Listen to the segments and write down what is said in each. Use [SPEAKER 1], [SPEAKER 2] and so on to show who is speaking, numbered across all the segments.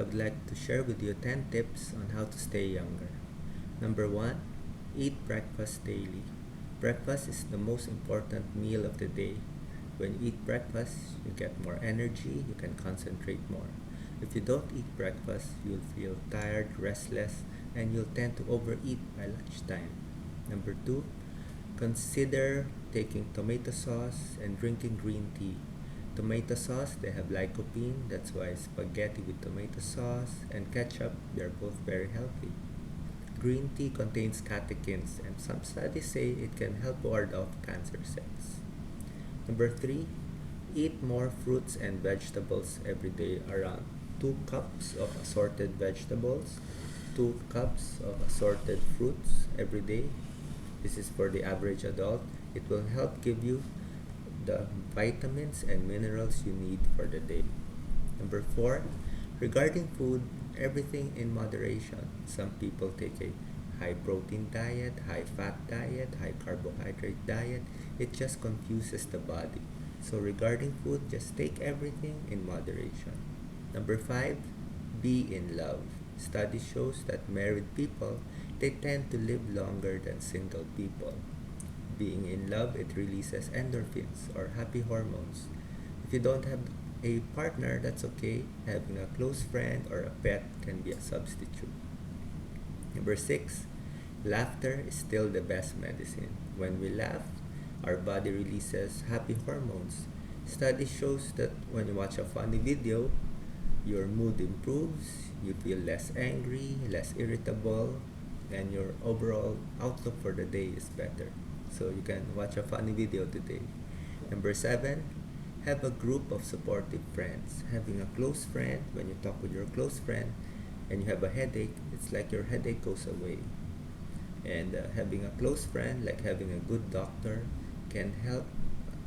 [SPEAKER 1] I would like to share with you 10 tips on how to stay younger. Number 1. Eat breakfast daily. Breakfast is the most important meal of the day. When you eat breakfast, you get more energy, you can concentrate more. If you don't eat breakfast, you'll feel tired, restless, and you'll tend to overeat by lunchtime. Number 2. Consider taking tomato sauce and drinking green tea. Tomato sauce, they have lycopene, that's why spaghetti with tomato sauce and ketchup, they're both very healthy. Green tea contains catechins, and some studies say it can help ward off cancer cells. Number 3, eat more fruits and vegetables every day, around 2 cups of assorted vegetables, 2 cups of assorted fruits every day. This is for the average adult. It will help give you the vitamins and minerals you need for the day. Number 4, regarding food, everything in moderation. Some people take a high protein diet, high fat diet, high carbohydrate diet. It just confuses the body. So regarding food, just take everything in moderation. Number 5, be in love. Study shows that married people, they tend to live longer than single people. Being in love, it releases endorphins or happy hormones. If you don't have a partner, that's okay. Having a close friend or a pet can be a substitute. Number 6, laughter is still the best medicine. When we laugh, our body releases happy hormones. Study shows that when you watch a funny video, your mood improves, you feel less angry, less irritable, and your overall outlook for the day is better. So you can watch a funny video today. Number 7, have a group of supportive friends. Having a close friend, when you talk with your close friend and you have a headache, it's like your headache goes away. And having a close friend, like having a good doctor, can help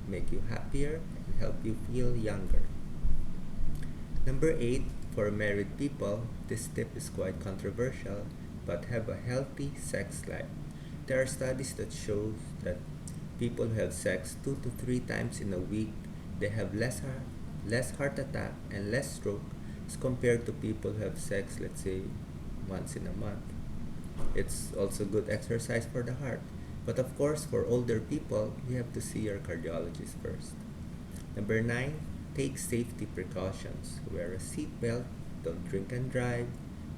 [SPEAKER 1] make you happier and help you feel younger. Number 8, for married people, this tip is quite controversial, but have a healthy sex life. There are studies that show that people who have sex 2 to 3 times in a week, they have less heart attack and less stroke as compared to people who have sex, let's say, once in a month. It's also good exercise for the heart. But of course, for older people, you have to see your cardiologist first. Number 9, take safety precautions. Wear a seatbelt, don't drink and drive,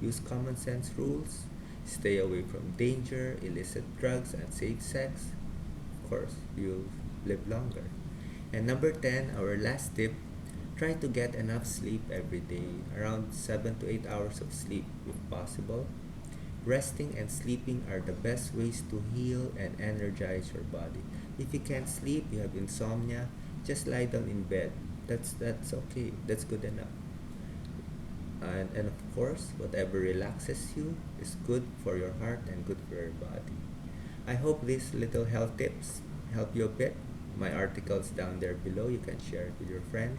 [SPEAKER 1] use common sense rules, stay away from danger, illicit drugs, and safe sex. Of course, you'll live longer. And number 10, our last tip, try to get enough sleep every day, around 7 to 8 hours of sleep if possible. Resting and sleeping are the best ways to heal and energize your body. If you can't sleep, you have insomnia, just lie down in bed. That's okay. That's good enough. And of course, whatever relaxes you is good for your heart and good for your body. I hope these little health tips help you a bit. My article's down there below. You can share it with your friends.